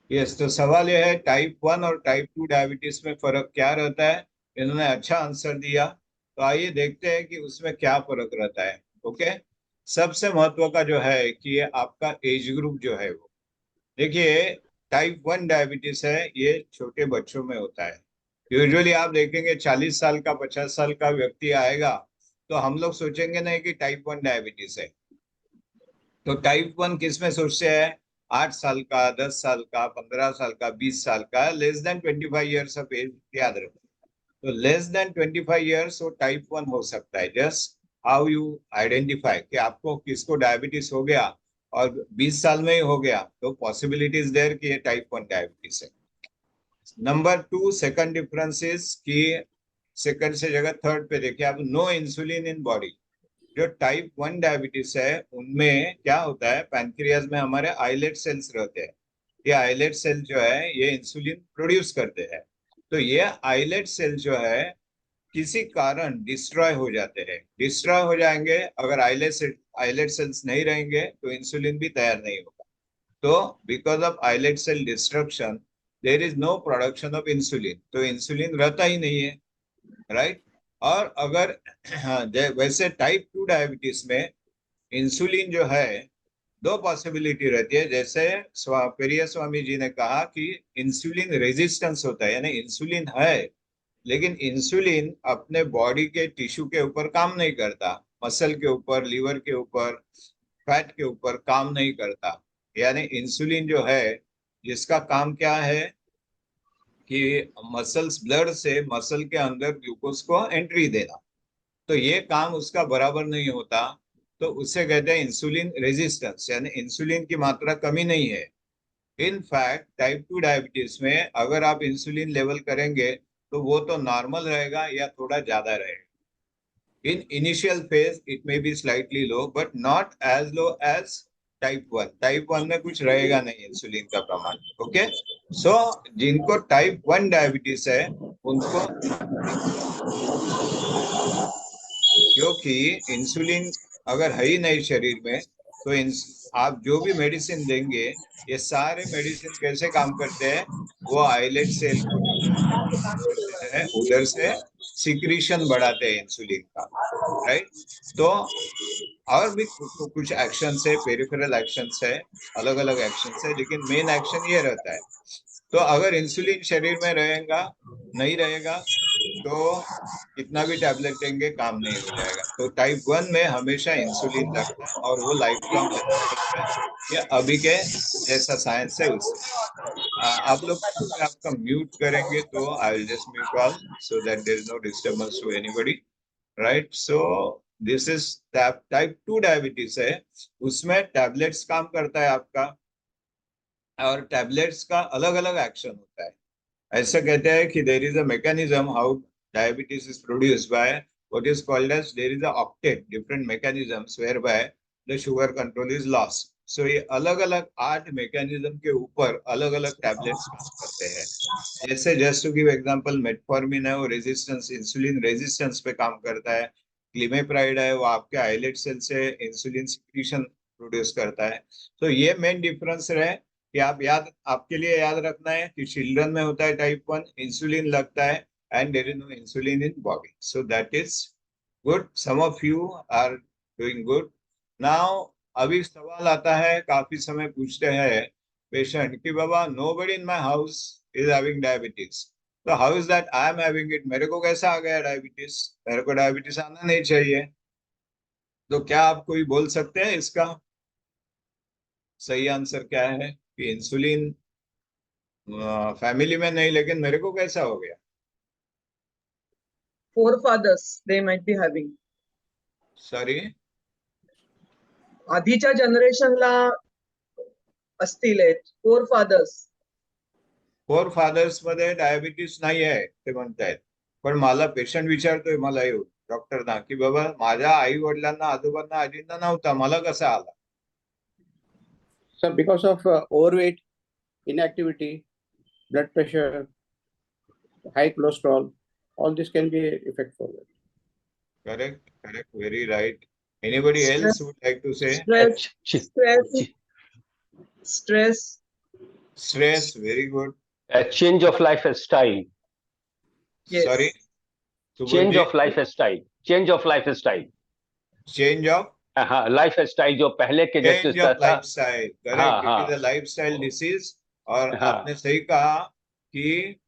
Yes, तो सवाल यह है टाइप 1 और टाइप 2 डायबिटीज में फर्क क्या रहता है। इन्होंने अच्छा आंसर दिया, तो आइए देखते हैं कि उसमें क्या फर्क रहता है। ओके, सबसे महत्व का जो है कि ये आपका एज ग्रुप जो है वो, देखिए, टाइप 1 डायबिटीज है ये छोटे बच्चों में होता है। यूजुअली आप देखेंगे 40 साल का 50 साल का व्यक्ति आएगा तो हम लोग सोचेंगे नहीं कि टाइप 1 डायबिटीज है। तो टाइप 1 किस में सोचते हैं? 8 साल का, 10 साल का, 15 साल का, 20 साल का, less than 25 years of age, याद रखो। तो लेस देन 25 ईयर्स वो टाइप 1 हो सकता है। जस्ट हाउ यू आइडेंटिफाई कि आपको किसको डायबिटीज हो गया और 20 साल में ही हो गया, तो पॉसिबिलिटीज देयर कि ये टाइप 1 डायबिटीज है। Number two, second difference is कि सेकंड से जगह थर्ड पे देखिए आप, नो इंसुलिन इन बॉडी। जो टाइप 1 डायबिटीज है उनमें क्या होता है, पैनक्रियाज में हमारे आइलेट सेल्स रहते हैं। ये आइलेट सेल जो है ये इंसुलिन प्रोड्यूस करते हैं। तो ये आइलेट सेल जो है किसी कारण डिस्ट्रॉय हो जाते हैं। डिस्ट्रॉय हो जाएंगे अगर आइलेट सेल्स नहीं रहेंगे तो इंसुलिन भी तैयार नहीं होगा। तो because of islet cell destruction there is no production of insulin, तो इंसुलिन रहता ही नहीं है। राइट। और अगर हाँ, वैसे टाइप 2 डायबिटीज में इंसुलिन जो है दो पॉसिबिलिटी रहती है। जैसे पेरिया स्वामी जी ने कहा कि इंसुलिन रेजिस्टेंस होता है, यानी इंसुलिन है लेकिन इंसुलिन अपने बॉडी के टिश्यू के ऊपर काम नहीं करता, मसल के ऊपर, लीवर के ऊपर, फैट के ऊपर काम नहीं करता। यानी इंसुलिन जो है जिसका काम क्या है कि मसल्स, ब्लड से मसल के अंदर ग्लूकोज को एंट्री देना, तो ये काम उसका बराबर नहीं होता। तो उसे कहते हैं इंसुलिन रेजिस्टेंस, यानी इंसुलिन की मात्रा कमी नहीं है। इन फैक्ट टाइप 2 डायबिटीज में अगर आप इंसुलिन लेवल करेंगे तो वो तो नॉर्मल रहेगा या थोड़ा ज्यादा रहेगा। In initial phase it may be slightly low but not as low as type 1। Type 1 में कुछ रहेगा नहीं इंसुलिन का प्रमाण। ओके, सो जिनको टाइप 1 डायबिटीज है उनको, क्योंकि इंसुलिन अगर है ही नहीं शरीर में तो आप जो भी मेडिसिन देंगे, ये सारे मेडिसिन कैसे काम करते हैं? वो आइलेट सेल को करते हैं, उधर से सिक्रीशन बढ़ाते हैं इंसुलिन का। राइट। तो और भी कुछ एक्शन है, पेरिफेरल एक्शन है, अलग अलग एक्शन है, लेकिन मेन एक्शन ये रहता है। तो अगर इंसुलिन शरीर में रहेगा, नहीं रहेगा, तो कितना भी टैबलेट लेंगे काम नहीं हो जाएगा। तो टाइप 1 में हमेशा इंसुलिन लगता है और वो लाइफ लॉन्ग लेना पड़ता है। ये अभी के जैसा साइंस है उससे। आप लोग अगर आपका म्यूट करेंगे तो I will just mute all so that there is no disturbance to anybody. Right. So this is type 2 diabetes है, उसमें टैबलेट्स काम करता है आपका, और टैबलेट्स का अलग अलग एक्शन होता है। ऐसा कहते हैं कि there is a mechanism how diabetes is produced by what is called as, there is a octet different mechanisms where by the sugar control is lost. So ये अलग अलग 8 मैकेनिज्म के ऊपर अलग अलग टैबलेट्स काम करते हैं। जैसे just to give example, metformin है वो रेजिस्टेंस, इंसुलिन रेजिस्टेंस पे काम करता है। क्लिमेप्राइड है वो आपके आइलेट सेल से इंसुलिन सिक्रीशन प्रोड्यूस करता है। तो ये मेन डिफरेंस है कि आप याद, आपके लिए याद रखना है कि चिल्ड्रन में होता है टाइप 1, इंसुलिन लगता है and there is no insulin in body, so that is good. Some of you are doing good now. अभी सवाल आता है, काफी समय पूछते हैं पेशेंट कि बाबा nobody in my house is having diabetes, तो how is that I am having it? मेरे को कैसा आ गया डायबिटीज? मेरे को डायबिटीज आना नहीं चाहिए। तो क्या आप कोई बोल सकते हैं इसका सही आंसर क्या है कि इंसुलिन फैमिली में नहीं लेकिन मेरे को कैसा हो गया? forefathers they might be having. Sorry? आधीच्या जनरेशनला असतील forefathers. फोर फादर्स मध्ये डायबिटीस नाही आहे ते म्हणतायत, पण मला पेशंट विचारतोय मला येऊन डॉक्टरना की बाबा माझ्या आई वडिलांना, आजोबांना, आजींना नव्हता, मला कसा आला? So because of overweight, inactivity, blood pressure, high cholesterol, all this can be effect for it. Correct, correct, very right. Anybody Stress, else would like to say? stress, stress, stress, Stress, very good. A change of lifestyle. Yes. Sorry, Change Subodhji, of lifestyle. Change of lifestyle. change of हाँ, lifestyle जो पहले के जैसे change of था। lifestyle. हाँ Correct. It is हाँ a lifestyle disease. और हाँ आपने सही कहा कि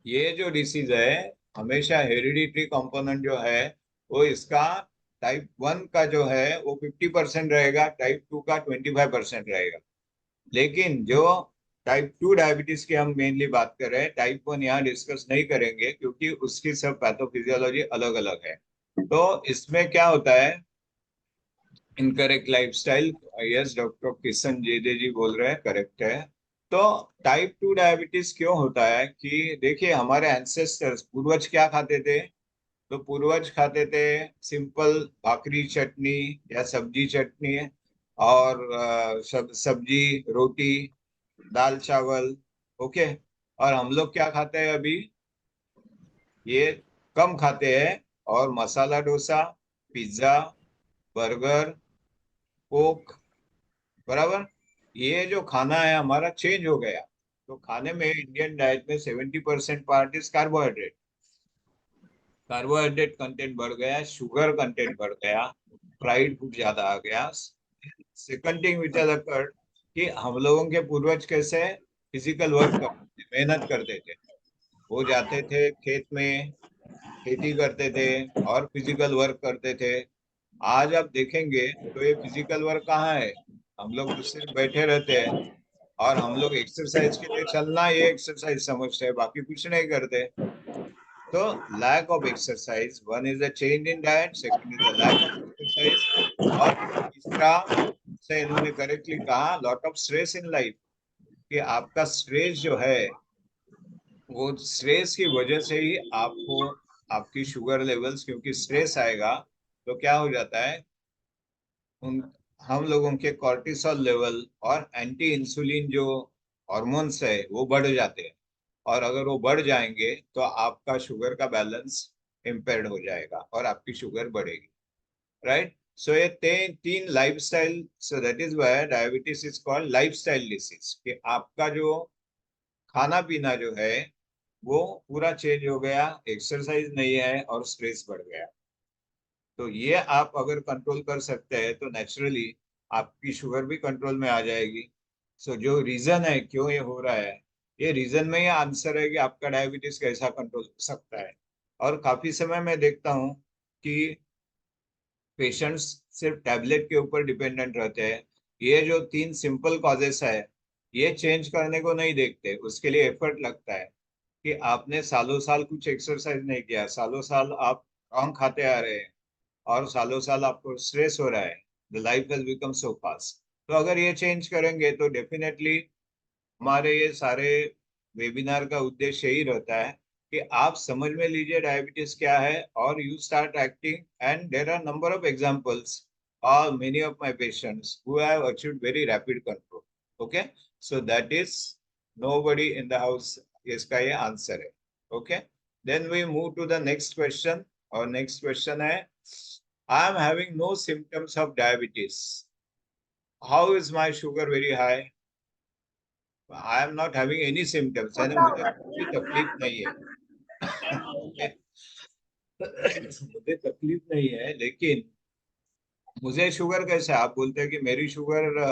ये जो डिसीज है हमेशा हेरिडिटरी कंपोनेंट जो है वो इसका टाइप 1 का जो है वो 50% रहेगा, टाइप 2 का 25% रहेगा। लेकिन जो टाइप 2 डायबिटीज की हम मेनली बात कर रहे हैं, टाइप 1 यहाँ डिस्कस नहीं करेंगे क्योंकि उसकी सब पैथोफिजियोलॉजी अलग अलग है। तो इसमें क्या होता है, incorrect lifestyle, yes doctor Kishan जेदे जी बोल रहे हैं, करेक्ट है। तो टाइप 2 डायबिटीज क्यों होता है कि देखिए हमारे एंसेस्टर्स पूर्वज क्या खाते थे। तो पूर्वज खाते थे सिंपल भाकरी चटनी या सब्जी चटनी और सब्जी रोटी दाल चावल, ओके। और हम लोग क्या खाते हैं अभी, ये कम खाते हैं और masala dosa, pizza, burger, Coke, बराबर। ये जो खाना है हमारा चेंज हो गया। तो खाने में इंडियन डाइट में 70% part is carbohydrate. Carbohydrate content बढ़ गया, शुगर कंटेंट बढ़ गया, फ्राइड फूड ज्यादा आ गया। Second thing which has occurred कि हम लोगों के पूर्वज कैसे फिजिकल वर्क करते थे, मेहनत करते थे। वो जाते थे खेत में, खेती करते थे और फिजिकल वर्क करते थे। आज आप देखेंगे तो ये फिजिकल वर्क कहाँ है, हम लोग तो सिर्फ बैठे रहते हैं। और हम लोग एक्सरसाइज के लिए चलना ये एक्सरसाइज समझते हैं, बाकी कुछ नहीं करते। तो lack of exercise, one is a change in diet, second is a lack of exercise, और तीसरा से इन्होंने करेक्टली कहा lot of stress in life, कि आपका स्ट्रेस जो है वो स्ट्रेस की वजह से ही आपको आपकी शुगर लेवल्स, क्योंकि स्ट्रेस आएगा तो क्या हो जाता है, उन हम लोगों के कॉर्टिसोल लेवल और एंटी इंसुलिन जो हॉर्मोन्स है वो बढ़ जाते हैं। और अगर वो बढ़ जाएंगे तो आपका शुगर का बैलेंस इम्पेयर्ड हो जाएगा और आपकी शुगर बढ़ेगी, राइट। सो ये तीन lifestyle, so that is why diabetes is called lifestyle disease, कि आपका जो खाना पीना जो है वो पूरा चेंज हो गया, एक्सरसाइज नहीं है और स्ट्रेस बढ़ गया। तो ये आप अगर कंट्रोल कर सकते हैं तो नेचुरली आपकी शुगर भी कंट्रोल में आ जाएगी। सो जो रीजन है क्यों ये हो रहा है, ये रीजन में ही आंसर है कि आपका डायबिटीज कैसा कंट्रोल हो सकता है। और काफी समय मैं देखता हूँ कि पेशेंट्स सिर्फ टैबलेट के ऊपर डिपेंडेंट रहते हैं। ये जो 3 सिंपल कॉजेस है ये चेंज करने को नहीं देखते, उसके लिए एफर्ट लगता है कि आपने सालों साल कुछ एक्सरसाइज नहीं किया, सालों साल आप रॉन्ग खाते आ रहे हैं और सालों साल आपको स्ट्रेस हो रहा है, the life has become so fast. तो अगर ये चेंज करेंगे तो डेफिनेटली हमारे ये सारे वेबिनार का उद्देश्य यही रहता है कि आप समझ में लीजिए डायबिटीज क्या है और you start acting, and there are number of examples और many of my patients who have achieved very rapid control, okay. So that is nobody in the house, इसका ये आंसर है, okay. Then we move to the next question. और next question है, I am having no symptoms of diabetes, how is my sugar very high? I am not having any symptoms, यानी मुझे कोई तकलीफ नहीं है। मुझे तकलीफ नहीं है, लेकिन मुझे शुगर कैसे, आप बोलते हैं कि मेरी शुगर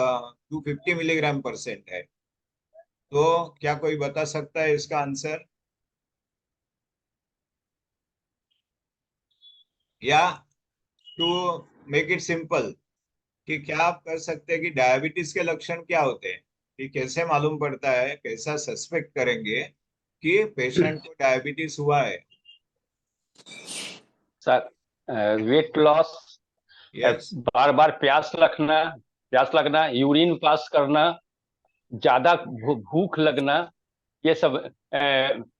250 mg/% है, तो क्या कोई बता सकता है इसका आंसर? या टू मेक इट सिंपल, कि क्या आप कर सकते हैं कि डायबिटीज के लक्षण क्या होते हैं, कि कैसे मालूम पड़ता है, कैसा सस्पेक्ट करेंगे कि पेशेंट को डायबिटीज हुआ है? सर, वेट लॉस, यस, बार बार प्यास लगना, यूरिन पास करना, ज्यादा भूख लगना, ये सब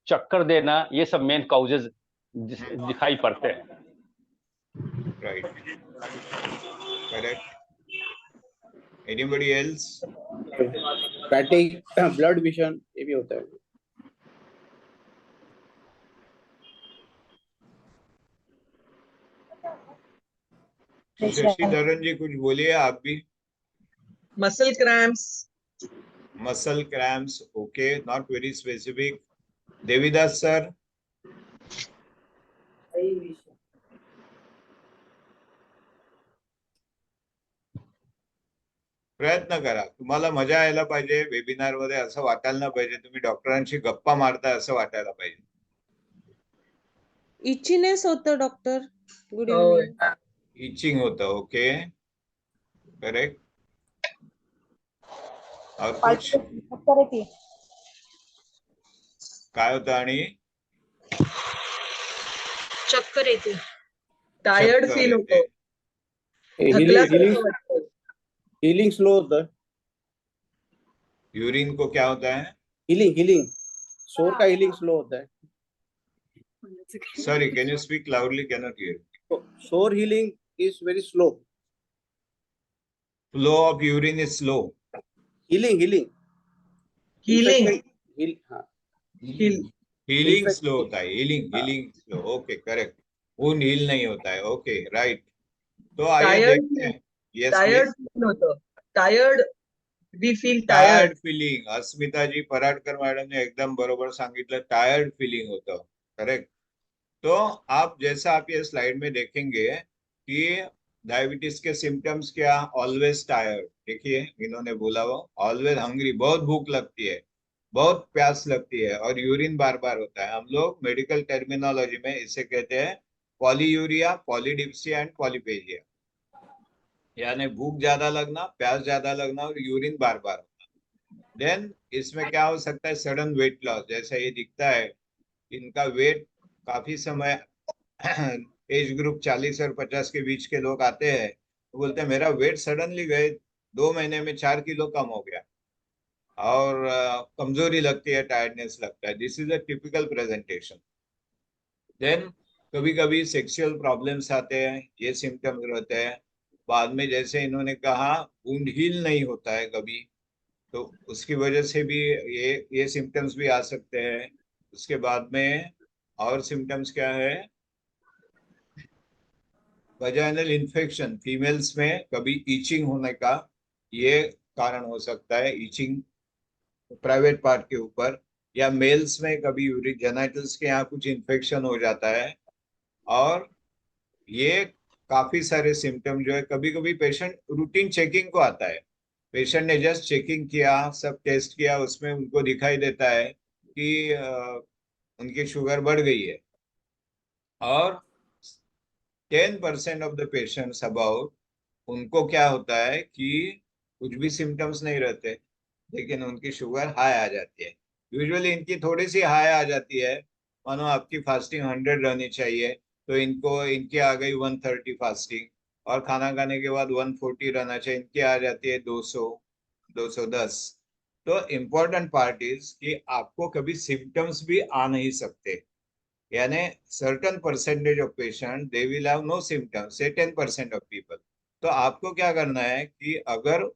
चक्कर देना, ये सब मेन कॉजेज दिखाई पड़ते हैं। Right, correct. Anybody else? फैटिक, blood vision, ये भी होता है। शशिधरन जी कुछ बोलिए आप भी। Muscle cramps, muscle cramps, okay, not very specific. Devidas sir, प्रयत्न करा. तुम्हाला मजा यायला पाहिजे वेबिनार मध्ये, असं वाटायला नाही पाहिजे तुम्ही डॉक्टरांशी गप्पा मारताय असं वाटायला पाहिजे. इचीनेस होतं डॉक्टर. गुड होय. इव्हनिंग. इचिंग होतं, ओके, करेक्ट. और कुछ काय होतं आणि चक्कर येते. टायर्ड चक्कर फील येते. होतं. healing थकल्यासारखं वाटतं. healing slow होतं. यूरिन को क्या होता है? healing sore का healing slow होता है. Sorry, can you speak loudly? Cannot hear. So, sore healing is very slow. Flow of urine is slow. Healing Healing. Infection, हाँ. Heal. हीलिंग Infect- स्लो होता है. Healing slow, okay, correct. Wound heal नहीं होता है, okay, right. तो आइए Tired देखते हैं. Yes tired please. फील होतं. Tired, we feel tired. Tired feeling, Asmitaji Paradkar madam ने एकदम बरोबर सांगितलं. टायर्ड फिलिंग होतं, करेक्ट. तो आप जैसा आप ये स्लाइड में देखेंगे कि डायबिटीज के सिम्टम्स क्या, ऑलवेज टायर्ड. देखिए इन्होंने बोला वो ऑलवेज हंग्री, बहुत भूख लगती है, बहुत प्यास लगती है, और यूरिन बार बार होता है. हम लोग मेडिकल टर्मिनोलॉजी में इसे कहते हैं पॉलीयूरिया, पॉलीडिप्सिया एंड पॉलीपेजिया. यानी भूख ज्यादा लगना, प्यास ज्यादा लगना और यूरिन बार बार होना. देन इसमें क्या हो सकता है, सडन वेट लॉस. जैसा ये दिखता है, इनका वेट काफी समय एज ग्रुप 40 और 50 के बीच के लोग आते हैं तो बोलते हैं मेरा वेट सडनली गए 2 महीने में 4 किलो कम हो गया, और कमजोरी लगती है, टायर्डनेस लगता है. This is a typical presentation. Then कभी कभी सेक्सुअल प्रॉब्लम्स आते हैं, ये सिम्टम्स रहते हैं. बाद में जैसे इन्होंने कहा वुंड हील नहीं होता है कभी, तो उसकी वजह से भी ये सिम्टम्स भी आ सकते हैं. उसके बाद में और सिम्टम्स क्या है, वजाइनल इन्फेक्शन, फीमेल्स में कभी ईचिंग होने का ये कारण हो सकता है, ईचिंग प्राइवेट पार्ट के ऊपर, या मेल्स में कभी जेनाइटल्स के यहाँ कुछ इन्फेक्शन हो जाता है. और ये काफी सारे सिम्टम जो है, कभी कभी पेशेंट रूटीन चेकिंग को आता है, पेशेंट ने जस्ट चेकिंग किया, सब टेस्ट किया, उसमें उनको दिखाई देता है कि उनकी शुगर बढ़ गई है. और 10% ऑफ द पेशेंट्स अबाउट, उनको क्या होता है कि कुछ भी सिम्टम्स नहीं रहते लेकिन उनकी शुगर हाई आ जाती है. यूजुअली इनकी थोड़ी सी हाई आ जाती है, मानो आपकी फास्टिंग 100 रहनी चाहिए तो इनकी आ गई 130 फास्टिंग, और खाना खाने के बाद 140 रहना चाहिए, इनकी आ जाती है 200, 210. तो इम्पोर्टेंट पार्ट इज कि आपको कभी सिम्टम्स भी आ नहीं सकते. यानी certain percentage of patient they will have no symptoms, say 10% of people. तो आपको क्या करना है कि अगर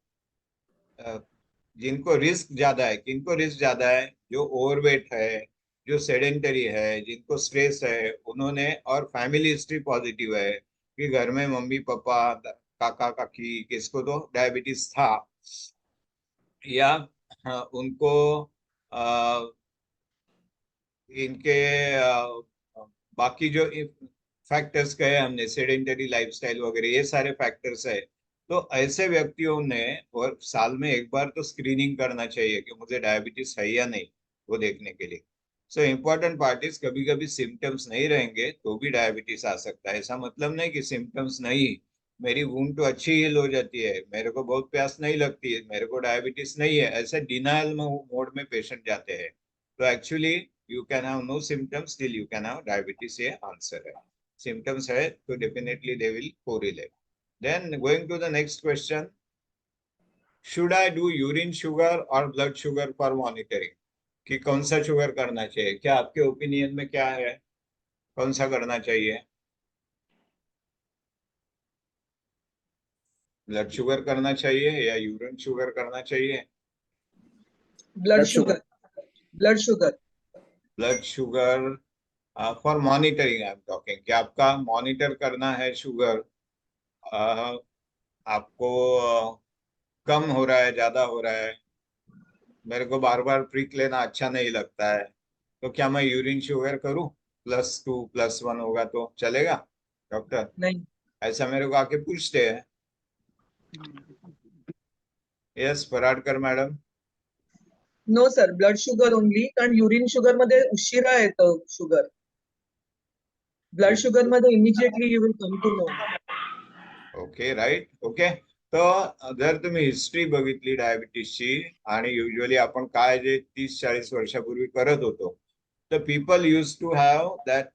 जिनको रिस्क ज्यादा है, किनको रिस्क ज्यादा है, जो ओवरवेट है, जो सेडेंटरी है, जिनको स्ट्रेस है, उन्होंने, और फैमिली हिस्ट्री पॉजिटिव है कि घर में मम्मी पापा काका काकी किसको तो डायबिटीज था, या उनको इनके बाकी जो फैक्टर्स कहे हमने, सेडेंटरी लाइफस्टाइल वगैरह, ये सारे फैक्टर्स है, तो ऐसे व्यक्तियों ने और साल में एक बार तो स्क्रीनिंग करना चाहिए कि मुझे डायबिटीज है या नहीं, वो देखने के लिए. सो इम्पोर्टेंट पार्ट इज कभी कभी सिम्टम्स नहीं रहेंगे तो भी डायबिटीज आ सकता है. ऐसा मतलब नहीं कि सिम्टम्स नहीं, मेरी वुंड तो अच्छी हील हो जाती है, मेरे को बहुत प्यास नहीं लगती है, मेरे को डायबिटीज नहीं है, ऐसे डिनायल मोड में पेशेंट जाते हैं. तो actually you can have no symptoms till you can have diabetes, ये answer है. Symptoms है तो definitely they will correlate. Then going to the next question, should I do urine sugar or blood sugar for monitoring? कि कौन सा sugar करना चाहिए, क्या आपके ओपिनियन में क्या है, कौन सा करना चाहिए? ब्लड शुगर करना चाहिए या यूरिन शुगर करना चाहिए? Blood sugar. Blood sugar. Blood sugar for monitoring I am talking, कि आपका मॉनिटर करना है शुगर, आपको कम हो रहा है, ज्यादा हो रहा है, मेरे को बार बार प्रिक लेना अच्छा नहीं लगता है, तो क्या मैं यूरिन शुगर करूं? +2 +1 होगा तो चलेगा डॉक्टर? नहीं। ऐसा मेरे को आके पूछते हैं। Yes Paradkar madam. No sir, blood sugar only, कारण युरिन शुगर मध्ये उशिरा येतं शुगर. ब्लड शुगर मध्ये immediately you will come to know. Okay right. Okay. तो जर तुम्ही हिस्ट्री बघितली डायबिटीसची, आणि युजली आपण काय जे 30-40 वर्षापूर्वी करत होतो, तर people use to have that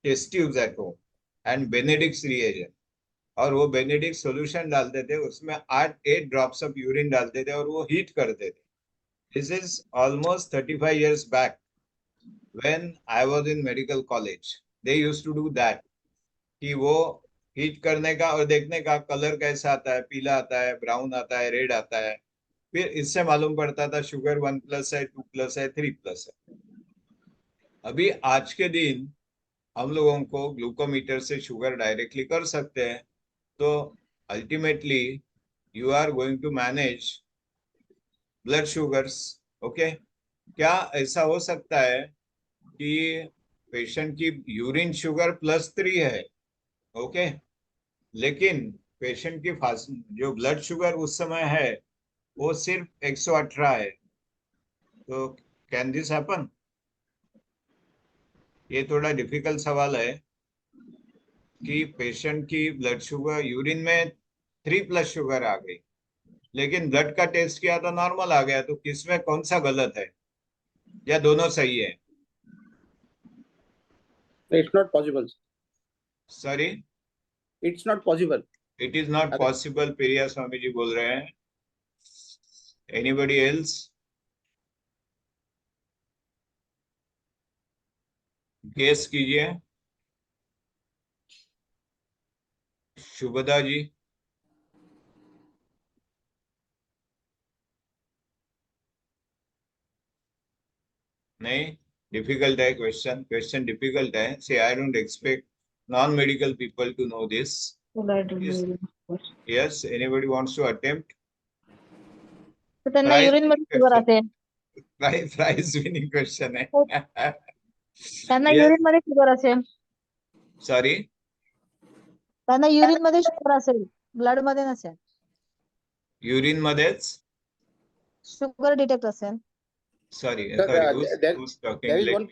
test tubes at home and Benedict's reagent, और वो बेनेडिक्ट सॉल्यूशन डालते थे, उसमें 8 ड्रॉप्स ऑफ यूरिन डालते थे और वो हीट करते थे. This is almost 35 years back when I was in medical college. They use to do that, कि वो हीट करने का और देखने का कलर कैसा आता है, पीला आता है, ब्राउन आता है, रेड आता है. फिर इससे मालूम पड़ता था शुगर 1+ है, 2+ है, 3+ है. अभी आज के दिन हम लोगों को ग्लूकोमीटर से शुगर डायरेक्टली कर सकते हैं. तो ultimately you are going to manage blood sugars. Okay. क्या ऐसा हो सकता है कि पेशेंट की यूरिन शुगर +3 है, ओके, लेकिन पेशेंट की जो ब्लड शुगर उस समय है वो सिर्फ 118 है, तो कैन दिस हैपन? ये थोड़ा डिफिकल्ट सवाल है कि पेशेंट की ब्लड शुगर यूरिन में 3+ शुगर आ गई, लेकिन ब्लड का टेस्ट किया तो नॉर्मल आ गया, तो किसमें कौन सा गलत है, या दोनों सही है? It's not possible. Sorry, It's not possible. It is not possible, Periya Swami ji बोल रहे हैं. Anybody else? गेस कीजिए. शुभदा जी. नहीं, डिफिकल्ट है क्वेश्चन. क्वेश्चन डिफिकल्ट है. See I don't expect non medical people to know this. Yes, anybody wants to attempt? तर त्यांना prize urine मध्ये शुगर असेल. प्राइज विनिंग क्वेश्चन है. त्यांना Yes. युरिन मध्ये शुगर असेल. सॉरी, त्यांना युरिन मध्ये शुगर असेल, ब्लड मध्ये नसेल. यूरिन मध्येच? शुगर डिटेक्ट असेल. Sorry Sir, sorry, who's talking?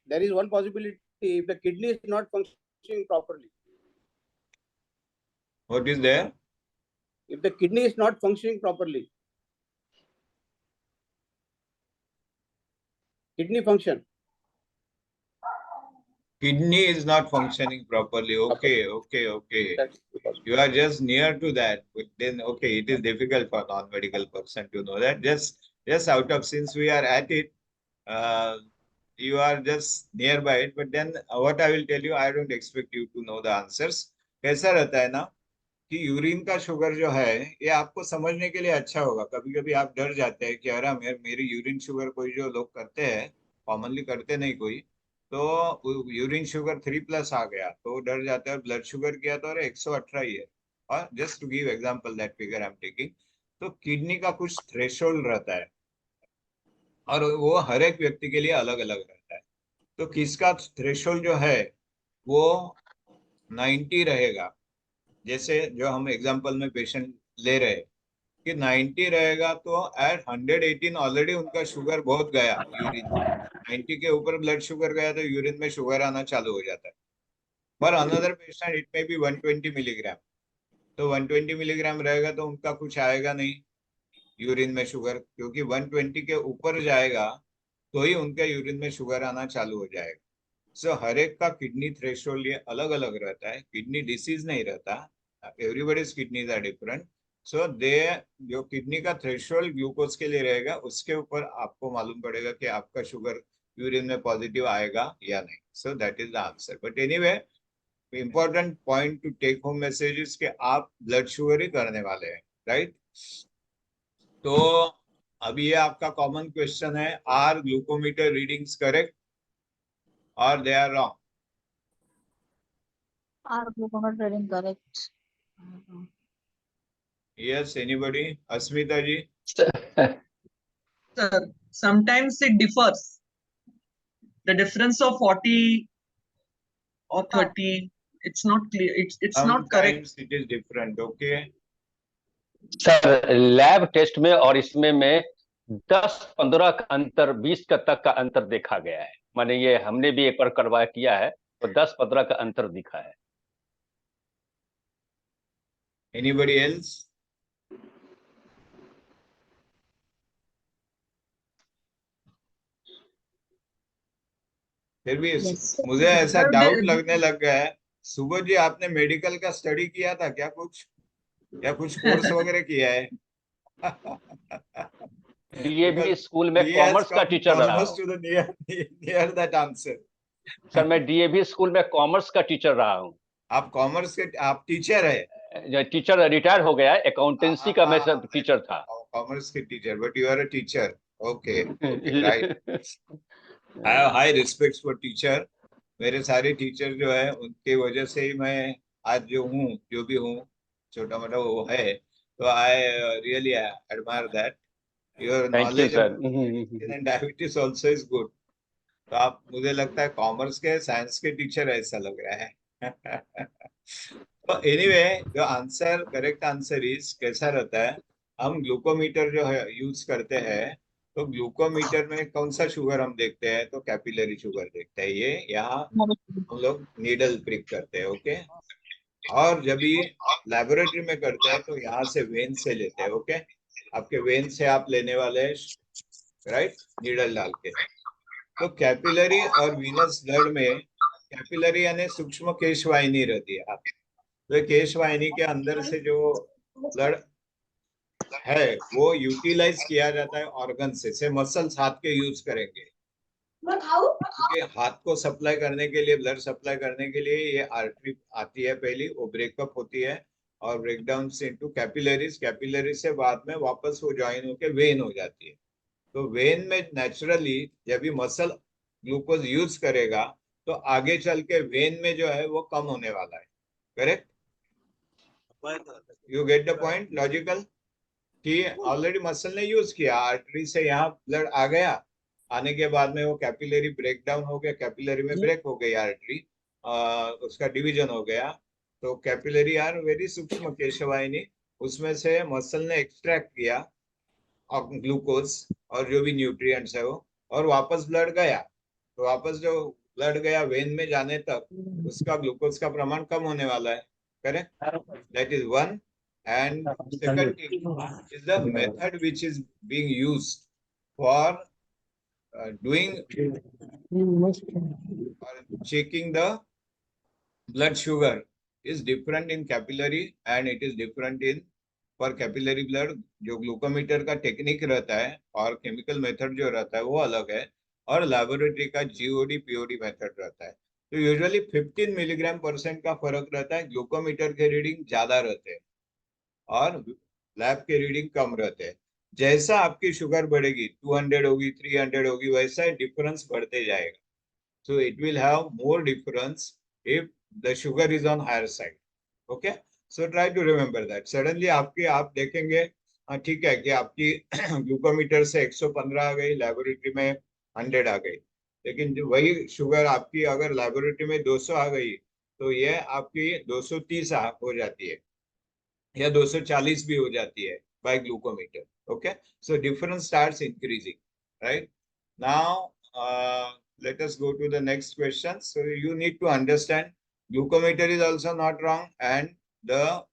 there is one possibility if the kidney is not functioning properly. What is there? If the kidney is not functioning properly, kidney function. Kidney is not functioning properly. Okay. That's because You are just near to that, but then okay, it is difficult for non-medical person to know that. Just out of, since we are at it, you are just nearby it. But then what I will tell you, I don't expect you to know the answers. कैसा रहता है ना कि urine का sugar जो है, ये आपको समझने के लिए अच्छा होगा. कभी कभी आप डर जाते हैं कि अरे मेरी यूरिन शुगर, कोई जो लोग करते हैं, कॉमनली करते नहीं कोई, तो यूरिन शुगर 3+ आ गया तो डर जाते हैं. ब्लड शुगर किया तो अरे 118 ही है. और just to give example that figure I am taking, तो किडनी का कुछ थ्रेशोल्ड रहता है, और वो हर एक व्यक्ति के लिए अलग अलग रहता है. तो किसका थ्रेशोल्ड जो है वो 90 रहेगा. जैसे जो हम एग्जांपल में पेशेंट ले रहे हैं कि 90 रहेगा, तो एट 118 ऑलरेडी उनका शुगर बहुत गया यूरिन में. 90 के ऊपर ब्लड शुगर गया तो यूरिन में शुगर आना चालू हो जाता है. पर अनदर पेशेंट इट में बी 120 मिलीग्राम, तो 120 मिलीग्राम रहेगा तो उनका कुछ आएगा नहीं यूरिन में शुगर, क्योंकि 120 के ऊपर जाएगा तो ही उनके यूरिन में शुगर आना चालू हो जाएगा. सो हर एक का किडनी थ्रेशोल्ड ये अलग अलग रहता है. किडनी डिसीज नहीं रहता, एवरीबॉडीज किडनीज आर डिफरेंट. सो दे, जो किडनी का थ्रेशोल्ड ग्लूकोज के लिए रहेगा, उसके ऊपर आपको मालूम पड़ेगा कि आपका शुगर यूरिन में पॉजिटिव आएगा या नहीं. So that is the answer. But anyway, important point to take home messages कि आप ब्लड शुगर ही करने वाले हैं, राइट? तो अभी ये आपका कॉमन क्वेश्चन है, आर ग्लूकोमीटर रीडिंग्स करेक्ट और they are wrong? Are glucometer reading correct. Yes, anybody? Asmita ji? Sir, sometimes it differs. The difference of 40 or 30, it's not clear. It's not correct. Sometimes it is different. Okay. Sir lab test में और इसमें में 10-15 का अंतर, 20 का तक का अंतर देखा गया है। माने ये हमने भी एक बार करवा किया है तो 10-15 का अंतर दिखा है। Anybody else? फिर भी Yes. मुझे ऐसा Sir, डाउट लगने लग गया है, सुबोध जी आपने मेडिकल का स्टडी किया था क्या कुछ, या कुछ कोर्स वगैरह किया है? डीएवी स्कूल में He has कॉमर्स का come टीचर रहा almost हूँ। to the near that answer. Sir मैं डीएवी स्कूल में कॉमर्स का टीचर रहा हूँ। आप कॉमर्स के आप टीचर है? टीचर रिटायर हो गया है, अकाउंटेंसी का मैं सब टीचर था। कॉमर्स के teacher, but you are a teacher. Okay, right. I have high respect for teacher. मेरे सारे टीचर जो है उनके वजह से ही मैं आज जो हूँ, जो भी हूँ, छोटा मोटा वो है. तो I really admire that. Your thank you knowledge sir. In diabetes also is good. तो आप, मुझे लगता है कॉमर्स के साइंस के टीचर ऐसा लग रहा है. तो एनीवे, जो आंसर, करेक्ट आंसर इज कैसा रहता है, हम ग्लूकोमीटर जो है यूज करते हैं. तो ग्लूकोमीटर में कौन सा शुगर हम देखते हैं, तो कैपिलरी शुगर देखते हैं. ये यहाँ हम लोग नीडल प्रिक करते हैं. ओके. और जब ये लेबोरेटरी में करते हैं तो यहाँ से वेन से लेते हैं. ओके. आपके वेन से आप लेने वाले हैं, राइट, नीडल डाल के. तो कैपिलरी और वीनस ब्लड में, कैपिलरी यानी सूक्ष्म केशवाहिनी रहती है. तो केशवाहिनी के अंदर से जो ब्लड है वो यूटिलाइज किया जाता है ऑर्गन से मसल्स हाथ के यूज करेंगे. क्योंकि हाथ को सप्लाई करने के लिए, ब्लड सप्लाई करने के लिए ये आर्टरी आती है पहली, वो ब्रेकअप होती है और ब्रेकडाउन से इनटू कैपिलरीज. कैपिलरी से बाद में वापस वो ज्वाइन होके वेन हो जाती है. तो वेन में नेचुरली जब भी मसल ग्लूकोज यूज करेगा तो आगे चल के वेन में जो है वो कम होने वाला है. Correct? You get the point? Logical कि ऑलरेडी मसल ने यूज किया, आर्टरी से यहाँ ब्लड आ गया, आने के बाद में वो कैपिलरी ब्रेकडाउन हो गया, कैपिलरी में ब्रेक हो गई आर्टरी, उसका डिवीजन हो गया. तो कैपिलरी आर वेरी सूक्ष्म केशवाहिनी, उसमें से मसल ने एक्सट्रैक्ट किया ग्लूकोज और जो भी न्यूट्रिएंट्स है वो, और वापस ब्लड गया. तो वापस जो ब्लड गया वेन में जाने तक उसका ग्लूकोज का प्रमाण कम होने वाला है. Correct? That is one. And second thing is the method which is being used for doing or checking the blood sugar is different in capillary and it is different in for capillary blood. जो glucometer का technique रहता है और chemical method जो रहता है वो अलग है, और लेबोरेटरी का जीओडी पीओडी मेथड रहता है. तो यूजुअली 15 मिलीग्राम% का फर्क रहता है. ग्लूकोमीटर के रीडिंग ज्यादा रहते हैं और लैब के रीडिंग कम रहते हैं. जैसा आपकी शुगर बढ़ेगी, 200 होगी, 300 होगी, वैसा डिफरेंस बढ़ते जाएगा. So it will have more difference if the sugar is on higher side. Okay. So try to remember that. Suddenly आपके, आप देखेंगे ठीक है कि आपकी ग्लूकोमीटर से 115 आ गई, लेबोरेटरी में 100 आ गई, लेकिन जो वही शुगर आपकी अगर लेबोरेटरी में 200 आ गई तो ये आपकी 230 हो जाती है या 240 भी हो जाती है by glucometer. Okay, so difference starts increasing, right? Now let us go to the next question. So you need to understand glucometer is also not wrong and the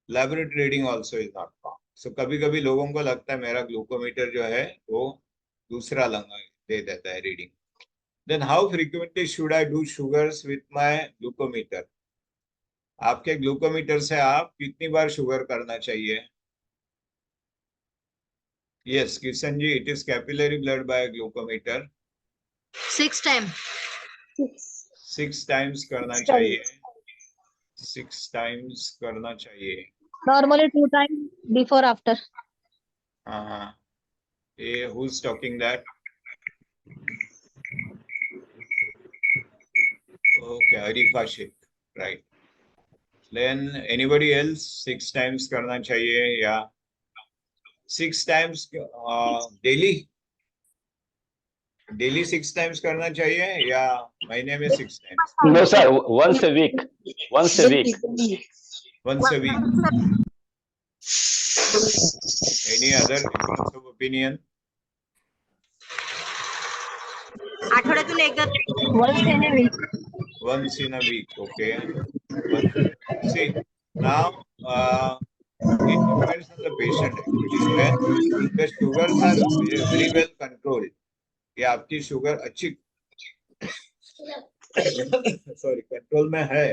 laboratory reading also is not wrong. So कभी कभी लोगों को लगता है मेरा glucometer जो है वो दूसरा दे देता है reading. Then how frequently should I do sugars with my glucometer? आपके ग्लूकोमीटर से आप कितनी बार शुगर करना चाहिए? Yes, Kishan ji, it is capillary blood by glucometer. 6 times. 6 times करना चाहिए. 6 times करना चाहिए. Normally 2 times before after. हाँ. Who's talking that? Okay, Arifa Sheikh, right. Then anybody else? 6 times करना चाहिए या 6 times daily? डेली 6 टाइम्स करना चाहिए या महीने में 6 times? No sir, once a week, once a week. Once a week. Any other difference of opinion? आठवड्यातून एकदा Once in a week. Once in a week, okay. See, now it depends on the patient actually. When the sugars are very well controlled, ये आपकी sugar अच्छी sorry control में है,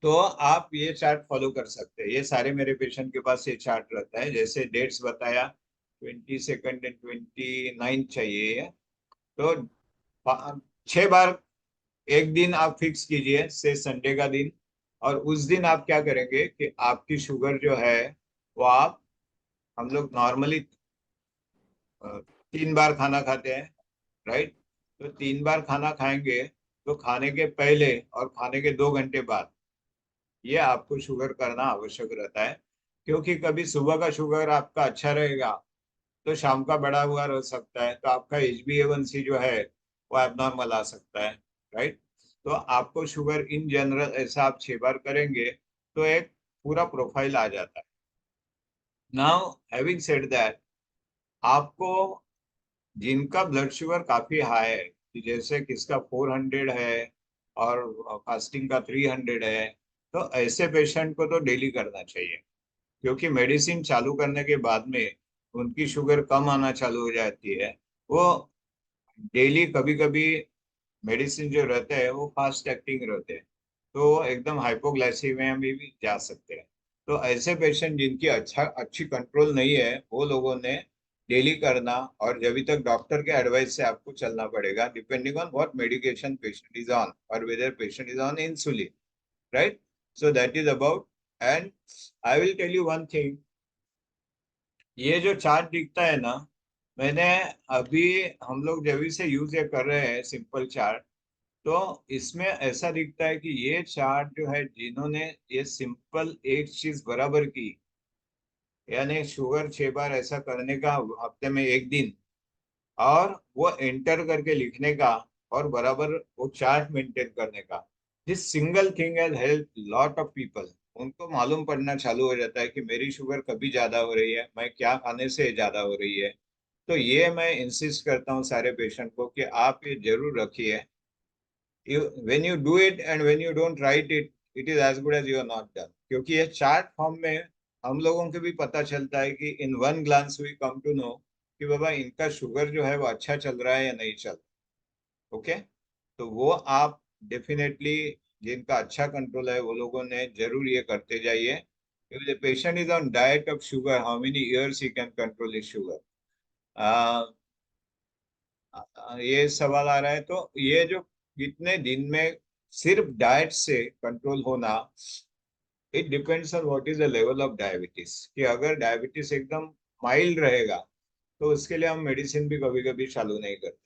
तो आप ये चार्ट फॉलो कर सकते हैं। ये सारे मेरे पेशेंट के पास ये चार्ट रहता है। जैसे डेट्स बताया 22 एंड 29 चाहिए, तो 6 बार एक दिन आप फिक्स कीजिए, से संडे का दिन, और उस दिन आप क्या करेंगे कि आपकी शुगर जो है वो आप, हम लोग नॉर्मली 3 बार खाना खाते हैं, राइट? तो 3 बार खाना खाएंगे तो खाने के पहले और खाने के 2 घंटे बाद ये आपको शुगर करना आवश्यक रहता है, क्योंकि कभी सुबह का शुगर आपका अच्छा रहेगा तो शाम का बढ़ा हुआ रह सकता है, तो आपका HbA1c जो है वो एबनॉर्मल आ सकता है, राइट? तो आपको शुगर इन जनरल ऐसा आप 6 बार करेंगे तो एक पूरा प्रोफाइल आ जाता है। नाउ हैविंग सेड दैट, आपको जिनका ब्लड शुगर काफी हाई है, कि जैसे किसका 400 है और फास्टिंग का 300 है, तो ऐसे पेशेंट को तो डेली करना चाहिए, क्योंकि मेडिसिन चालू करने के बाद में उनकी शुगर कम आना चालू हो जाती है। वो डेली कभी कभी मेडिसिन जो रहते हैं वो फास्ट एक्टिंग रहते हैं, तो वो एकदम हाइपोग्लाइसीमिया में भी जा सकते हैं। तो ऐसे पेशेंट जिनकी अच्छी कंट्रोल नहीं है, वो लोगों ने डेली करना, और जब तक डॉक्टर के एडवाइस से आपको चलना पड़ेगा, depending on what medication patient is on और whether patient is on insulin, right? So that is about. And I will tell you one thing, ये जो चार्ट दिखता है ना, मैंने अभी, हम लोग जब से यूज ये कर रहे हैं सिंपल चार्ट, तो इसमें ऐसा दिखता है कि ये चार्ट जो है, जिन्होंने ये सिंपल एक चीज बराबर की, यानी शुगर 6 बार ऐसा करने का हफ्ते में एक दिन, और वो एंटर करके लिखने का, और बराबर वो चार्ट मेंटेन करने का, this single thing has help lot of people. उनको मालूम पड़ना चालू हो जाता है कि मेरी शुगर कभी ज्यादा हो रही है, मैं क्या खाने से ज्यादा हो रही है। तो ये मैं इंसिस्ट करता हूँ सारे पेशेंट को कि आप ये जरूर रखिए। when you do it and when you don't write it, it is as good as you are not done। क्योंकि ये चार्ट फॉर्म में हम लोगों को भी पता चलता है कि in one glance we come to know कि बाबा इनका शुगर जो है वो अच्छा चल रहा है या नहीं चल रहा। ओके, तो वो आप डेफिनेटली, जिनका अच्छा कंट्रोल है वो लोगों ने जरूर ये करते जाइए। If the patient is on diet of sugar, how many years he can control his sugar? ये सवाल आ रहा है। तो ये जो कितने दिन में सिर्फ डाइट से कंट्रोल होना, it depends on what is the level of diabetes. कि अगर डायबिटीज एकदम माइल्ड रहेगा तो उसके लिए हम मेडिसिन भी कभी कभी चालू नहीं करते।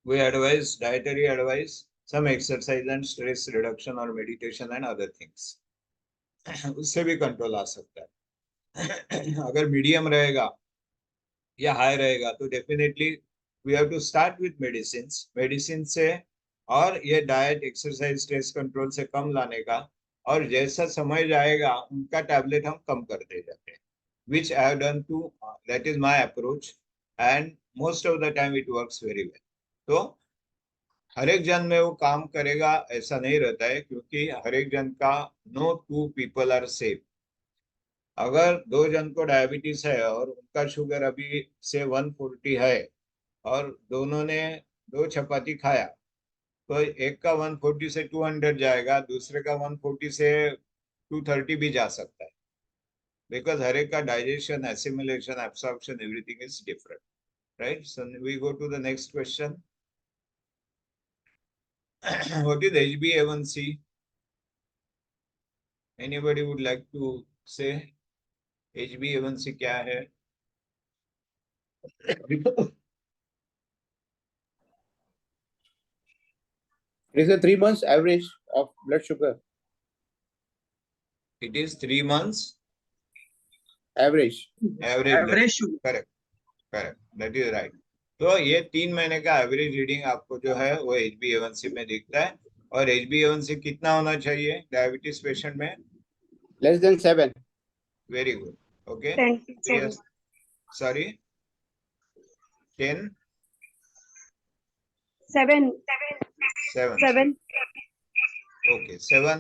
We advise dietary advice, some exercise and stress reduction और मेडिटेशन एंड अदर थिंग्स, उससे भी कंट्रोल आ सकता है। अगर मीडियम रहेगा या हाई रहेगा तो definitely we have to start with medicine से, और ये डाइट एक्सरसाइज स्ट्रेस कंट्रोल से कम लाने का, और जैसा समय जाएगा उनका टैबलेट हम कम करते जाते हैं, which I have done to, that is my approach, and most of the time it works very well. तो हर एक जन में वो काम करेगा ऐसा नहीं रहता है, क्योंकि हर एक जन का no two people are same. अगर 2 जन को डायबिटीज है और उनका शुगर अभी से 140 है, और दोनों ने 2 चपाती खाया, तो एक का 140 से 200 जाएगा, दूसरे का 140 से 230 भी जा सकता है, बिकॉज हर एक का digestion, assimilation, absorption, everything is different, right? So we go to the next question. What is HbA1c? Anybody would like to say HbA1c क्या है? It is a 3 months average of blood sugar. It is 3 months Average. average blood Average sugar. sugar. Correct, that is right. तो ये 3 महीने का average reading आपको जो है वो HbA1c में दिखता है। और HbA1c कितना होना चाहिए डायबिटीज पेशेंट में? Less than 7. Very good, okay. 10 sorry, 10 7 7 okay, 7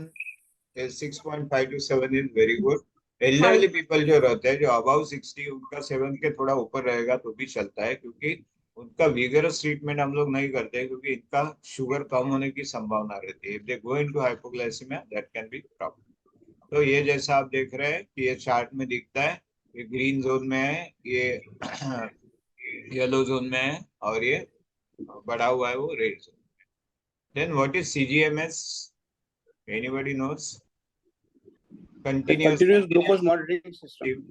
6.5 to 7 is very good. Elderly people जो रहते हैं, जो अबाउ 60, उनका 7 के थोड़ा ऊपर रहेगा तो भी चलता है, क्योंकि उनका विगरस ट्रीटमेंट हम लोग नहीं करते, क्योंकि इनका शुगर कम होने की संभावना रहती है। If they go into hypoglycaemia that can be problem. तो ये जैसा आप देख रहे हैं कि ये चार्ट में दिखता है, ये ग्रीन जोन में है, ये येलो जोन में है, और ये बढ़ा हुआ है वो red zone. Then what is CGMS? Anybody knows? The continuous continuous glucose monitoring system.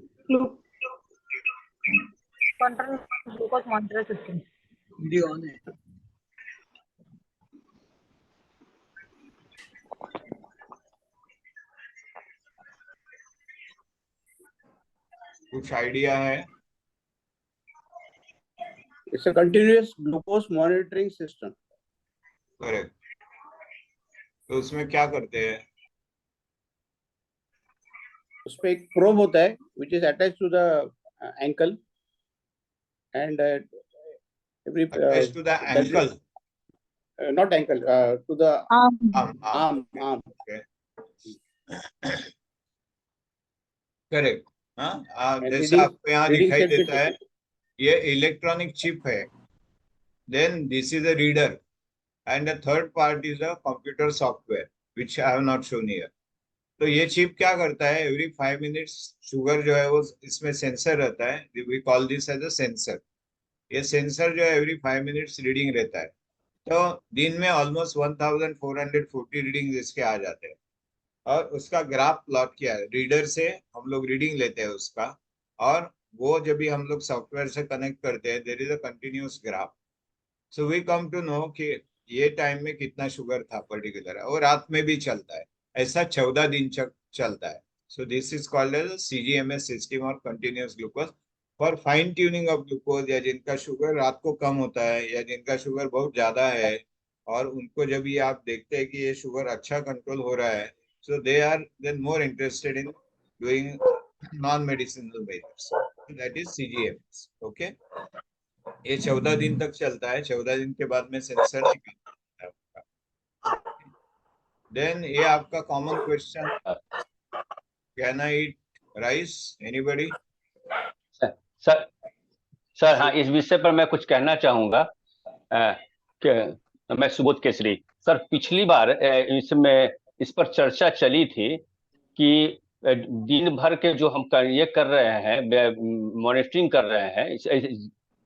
Control glucose monitor system. Hindi on है। कुछ आइडिया है? It's a continuous glucose monitoring system. Correct. तो उसमें क्या करते हैं? उसपे एक probe होता है which is attached to the ankle, and every Attached to the ankle? not ankle, to the arm. arm. Okay. Correct. हाँ, जैसा आपको यहाँ reading दिखाई sensitivity. देता है, ये इलेक्ट्रॉनिक चिप है। Then this is a reader, and the third part is a computer software which I have not shown here. तो ये चिप क्या करता है, एवरी 5 मिनट्स शुगर जो है वो इसमें सेंसर रहता है, we call this as a sensor. ये सेंसर जो है एवरी 5 मिनट्स रीडिंग रहता है। तो दिन में ऑलमोस्ट 1440 रीडिंग इसके आ जाते हैं, और उसका ग्राफ प्लॉट किया है। रीडर से हम लोग रीडिंग लेते हैं उसका, और वो जब भी हम लोग सॉफ्टवेयर से कनेक्ट करते हैं, there is a continuous graph. So we come to know कि ये टाइम में कितना शुगर था पर्टिकुलर, और रात में भी चलता है। ऐसा 14 दिन चलता है। So this is called as CGMS system, और continuous glucose for fine tuning of glucose, या जिनका शुगर रात को कम होता है, या जिनका शुगर बहुत ज्यादा है, और उनको जब ये आप देखते हैं कि ये शुगर अच्छा कंट्रोल हो रहा है, so they are then more interested in doing non-medicinal measures, that is CGMS. okay, ये 14 दिन तक चलता है। 14 दिन के बाद में सेंसर निकल जाता है आपका। देन ये आपका common question, can I eat rice? Anybody? Sir sir हाँ, इस विषय पर मैं कुछ कहना चाहूंगा। मैं सुबोध केसरी। सर, पिछली बार इसमें इस पर चर्चा चली थी कि दिन भर के जो हम ये कर रहे हैं, मॉनिटरिंग कर रहे हैं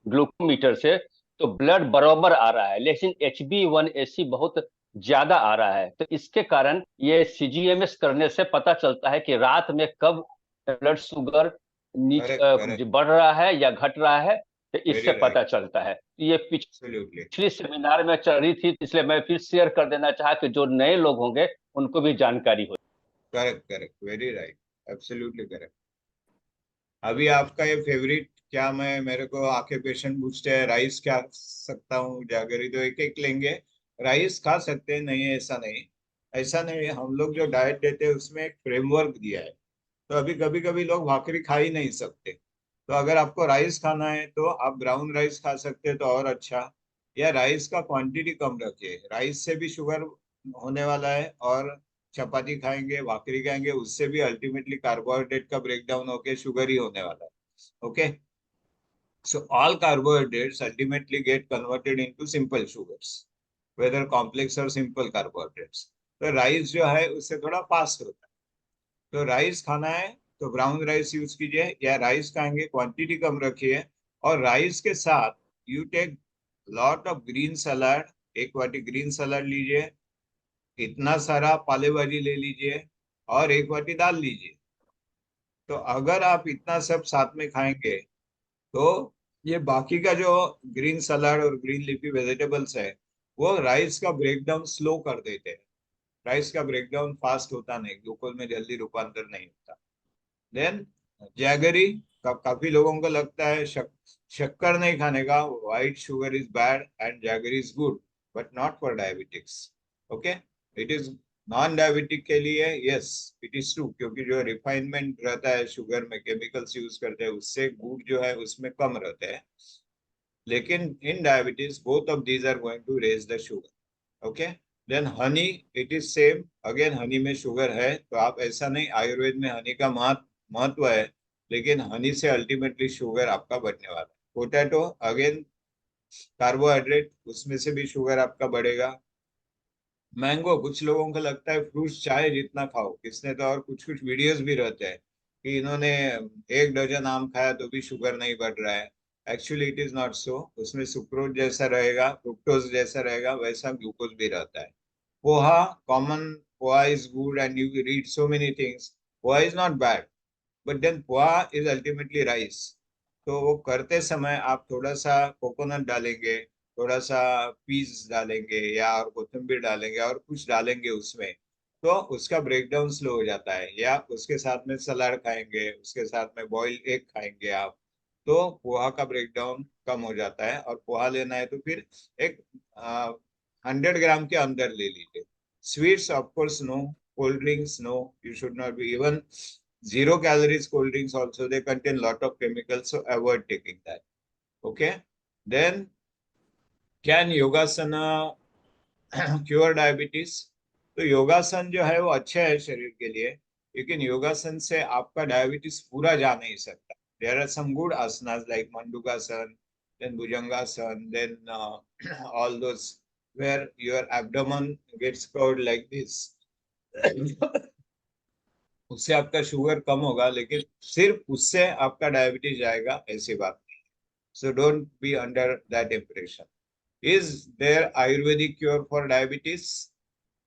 ग्लूकोमीटर से, तो ब्लड बराबर आ रहा है, लेकिन HbA1c बहुत ज्यादा आ रहा है। तो इसके कारण ये CGMS करने से पता चलता है कि रात में कब ब्लड शुगर नीचे बढ़ रहा है या घट रहा है, तो इससे पता चलता है। ये पिछली सेमिनार में चल रही थी, इसलिए मैं फिर शेयर कर देना चाहा कि जो नए लोग होंगे उनको भी जानकारी हो। Correct, very right, absolutely correct. अभी आपका ये फेवरेट क्या, मेरे को आके पेशेंट पूछते हैं राइस क्या सकता हूँ जागरी, तो एक एक लेंगे। राइस खा सकते हैं, नहीं ऐसा नहीं, ऐसा नहीं। हम लोग जो डाइट देते हैं उसमें एक फ्रेमवर्क दिया है। तो अभी कभी कभी लोग भाकरी खा ही नहीं सकते, तो अगर आपको राइस खाना है तो आप ब्राउन राइस खा सकते हैं तो और अच्छा, या राइस का क्वांटिटी कम रखिए। राइस से भी शुगर होने वाला है, और चपाती खाएंगे, भाकरी खाएंगे, उससे भी अल्टीमेटली कार्बोहाइड्रेट का ब्रेकडाउन होके शुगर ही होने वाला है। Okay, so all carbohydrates ultimately get converted into simple sugars, whether complex और सिंपल कार्बोहाइड्रेट्स। तो राइस जो है उससे थोड़ा फास्ट होता है। तो राइस खाना है तो ब्राउन राइस यूज कीजिए, या राइस खाएंगे क्वांटिटी कम रखिए, और राइस के साथ you take lot of green salad. एक वाटी ग्रीन सलाड लीजिए, इतना सारा पाले भाजी ले लीजिए, और एक वाटी दाल लीजिए। तो अगर आप इतना सब साथ में खाएंगे तो ये बाकी का जो ग्रीन सलाड और ग्रीन लीफी वेजिटेबल्स है वो राइस का ब्रेकडाउन स्लो कर देते हैं। राइस का ब्रेकडाउन फास्ट होता नहीं, ग्लूकोज में जल्दी रूपांतर नहीं होता। देन जैगरी काफी लोगों को लगता है शक्कर नहीं खाने का, white sugar is bad and jaggery is good, but not for diabetics. Okay, it is non diabetic के लिए यस इट इज ट्रू, क्योंकि जो रिफाइनमेंट रहता है शुगर में, केमिकल्स यूज करते हैं, उससे गुड जो है उसमें कम रहते हैं। लेकिन in diabetes both of these are going to raise the sugar. Okay, then honey, it is same again, honey में शुगर है, तो आप ऐसा नहीं, आयुर्वेद में हनी का महत्व है, लेकिन हनी से अल्टीमेटली शुगर आपका बढ़ने वाला है। पोटैटो अगेन कार्बोहाइड्रेट, उसमें से भी शुगर आपका बढ़ेगा। मैंगो, कुछ लोगों को लगता है फ्रूट्स चाहे जितना खाओ, किसने तो और कुछ कुछ वीडियोस भी रहते हैं कि इन्होंने 1 दर्जन आम खाया तो भी शुगर नहीं बढ़ रहा है। Actually it is not so, उसमें सुक्रोज जैसा रहेगा, फ्रुक्टोज जैसा रहेगा, वैसा ग्लूकोज भी रहता है। Poha common, poha is good and you read so many things, poha is not bad, but then poha is ultimately rice. तो वो करते समय आप थोड़ा सा कोकोनट डालेंगे, थोड़ा सा पीस डालेंगे या और कोथिम्बीर डालेंगे और कुछ डालेंगे उसमें, तो उसका ब्रेकडाउन स्लो हो जाता है। या उसके साथ में सलाद खाएंगे, उसके साथ में बॉइल्ड एग खाएंगे आप, तो पोहा का ब्रेकडाउन कम हो जाता है। और पोहा लेना है तो फिर एक 100 ग्राम के अंदर ले लीजिए। Sweets of course no, cold drinks no, you should not be, even 0 calories cold drinks also, they contain lot of chemicals, so avoid taking that. Okay, then can yogasana cure diabetes? तो योगासन जो है वो अच्छा है शरीर के लिए, लेकिन योगासन से आपका डायबिटीज पूरा जा नहीं सकता। There are some good asanas like mandukasana, then bhujangasana, then all those where your abdomen gets curved like this. उससे आपका शुगर कम होगा, लेकिन सिर्फ उससे आपका डायबिटीज जाएगा ऐसी बात नहीं। So don't be under that impression. Is there Ayurvedic cure for diabetes?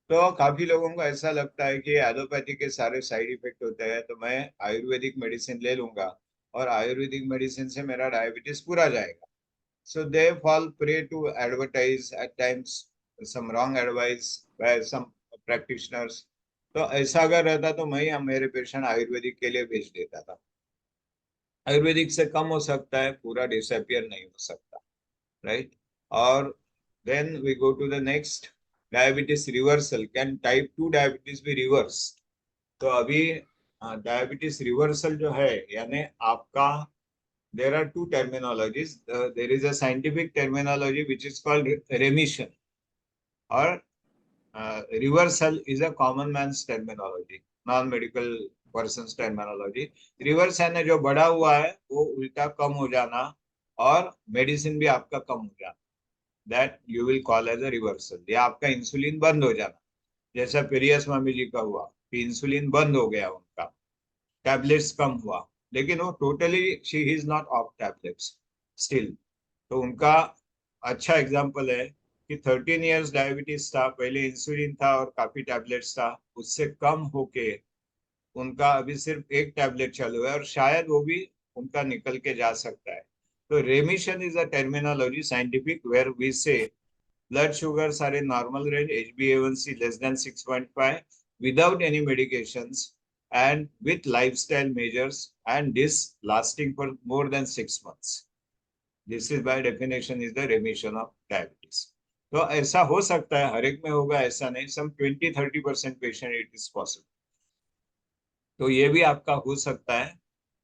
तो काफी लोगों को ऐसा लगता है कि एलोपैथी के सारे साइड इफेक्ट होते हैं, तो मैं आयुर्वेदिक मेडिसिन ले लूंगा और आयुर्वेदिक मेडिसिन से मेरा डायबिटीज पूरा जाएगा। So they fall prey to advertise at times some wrong advice by some practitioners. तो ऐसा अगर रहता तो मैं मेरे पेशेंट आयुर्वेदिक के लिए भेज देता था। आयुर्वेदिक से कम हो सकता है, पूरा डिसअपियर नहीं हो सकता, राइट? और then we go to the next, diabetes reversal. Can type 2 diabetes भी रिवर्स? तो अभी डायबिटीज रिवर्सल जो है, यानी आपका, there are two terminologies, there is a scientific terminology which is called remission, और reversal is a common man's terminology, non medical persons terminology. Reverse यानी जो बढ़ा हुआ है वो उल्टा कम हो जाना, और मेडिसिन भी आपका कम हो जाना, that you will call as a reversal. या आपका इंसुलिन बंद हो जाना, जैसा पेरियस मामी जी का हुआ कि इंसुलिन बंद हो गया उनका, टैबलेट्स कम हुआ, लेकिन वो totally she is not of tablets still. तो उनका अच्छा एग्जाम्पल है कि 13 इयर्स डायबिटीज था, पहले इंसुलिन था और काफी टैबलेट्स था, उससे कम होके उनका अभी सिर्फ एक टैबलेट चालू है, और शायद वो भी उनका निकल के जा सकता है। तो remission is a terminology scientific where we say blood sugars are in normal range, HbA1c less than 6.5 without any medications and with lifestyle measures, and this lasting for more than 6 months. This is by definition is the remission of diabetes. तो ऐसा हो सकता है, हर एक में होगा ऐसा नहीं, some 20-30% patient it is possible. तो ये भी आपका हो सकता है।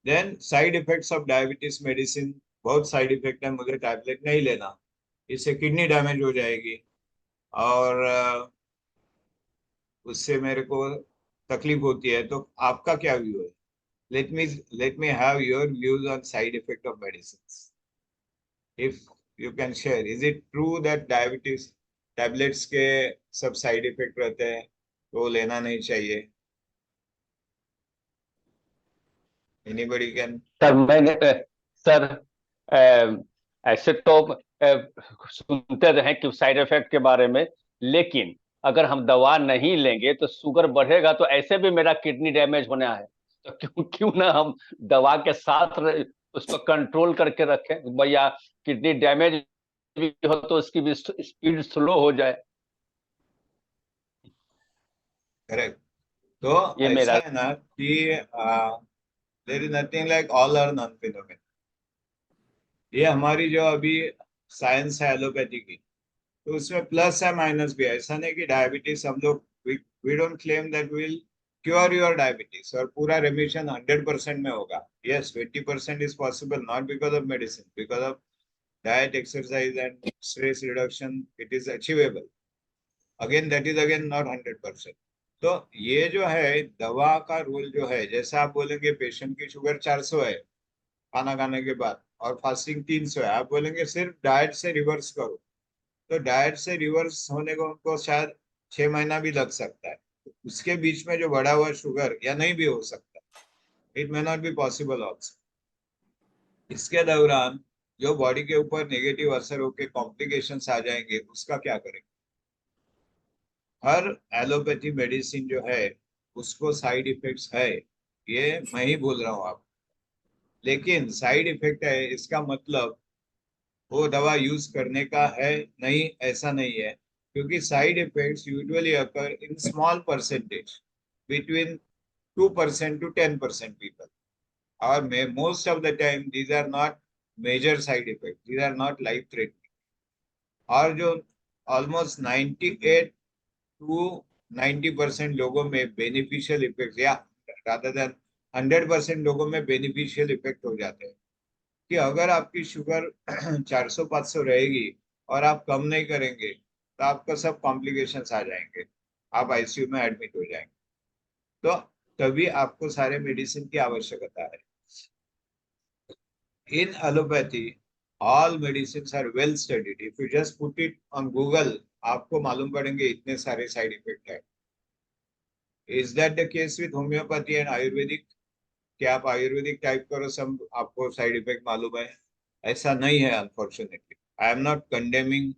Then side effects of diabetes medicine, बहुत साइड इफेक्ट है, मुझे टैबलेट नहीं लेना, इससे किडनी डैमेज हो जाएगी और उससे मेरे को तकलीफ होती है। तो आपका क्या व्यू है? Let me have your views on side effect of medicine, if you can share. Is it true that diabetes tablets के सब साइड इफेक्ट रहते हैं, तो लेना नहीं चाहिए? Anybody can? सर मैंने सर ऐसे तो सुनते रहे कि साइड इफेक्ट के बारे में, लेकिन अगर हम दवा नहीं लेंगे तो शुगर बढ़ेगा, तो ऐसे भी मेरा किडनी डैमेज होना है, तो क्यों क्यों ना हम दवा के साथ उसको कंट्रोल करके रखें भैया, किडनी डैमेज भी हो तो उसकी भी स्पीड स्लो हो जाए। करेक्ट। तो ये ऐसा मेरा है ना कि there is nothing like all और नॉन फिनोमेना। ये हमारी जो अभी साइंस है एलोपैथी की, तो उसमें प्लस है माइनस भी है। ऐसा नहीं कि डायबिटीज हम लोग we don't claim that will cure your diabetes और पूरा रिमिशन 100% में होगा। Yes, 20% is possible, not because of medicine, because of diet, exercise and stress reduction it is achievable. Again that is again not 100%। तो ये जो है दवा का रोल जो है, जैसे आप बोलेंगे पेशेंट की शुगर 400 है खाना खाने के बाद और फास्टिंग 300 है, आप बोलेंगे सिर्फ डाइट से रिवर्स करो, तो डाइट से रिवर्स होने को उनको शायद 6 महीना भी लग सकता है। उसके बीच में जो बढ़ा हुआ शुगर या नहीं भी हो सकता, it may not be possible also. इसके दौरान जो बॉडी के ऊपर नेगेटिव असर होके कॉम्प्लिकेशंस आ जाएंगे, उसका क्या करेंगे? हर एलोपैथी मेडिसिन जो है उसको साइड इफेक्ट्स है, ये मैं ही बोल रहा हूँ आप, लेकिन साइड इफेक्ट है इसका मतलब वो दवा यूज करने का है नहीं, ऐसा नहीं है। क्योंकि side effects usually occur in small percentage between 2% to 10% people, और most of the time these are not major side effect, these are not life threatening. और जो ऑलमोस्ट 98 to 90% लोगों में बेनिफिशियल इफेक्ट या रादर देन 100% लोगों में beneficial effect हो जाते हैं। कि अगर आपकी शुगर 400-500 रहेगी और आप कम नहीं करेंगे तो आपका सब कॉम्प्लिकेशंस आ जाएंगे, आप आईसीयू में एडमिट हो जाएंगे। तो तभी आपको सारे मेडिसिन की आवश्यकता है। In allopathy all medicine are well studied, if you just put it on Google आपको मालूम पड़ेंगे इतने सारे साइड इफेक्ट है। Is that the case with homeopathy and Ayurvedic? क्या आप आयुर्वेदिक टाइप करो सब आपको साइड इफेक्ट मालूम है? ऐसा नहीं है unfortunately. I am not condemning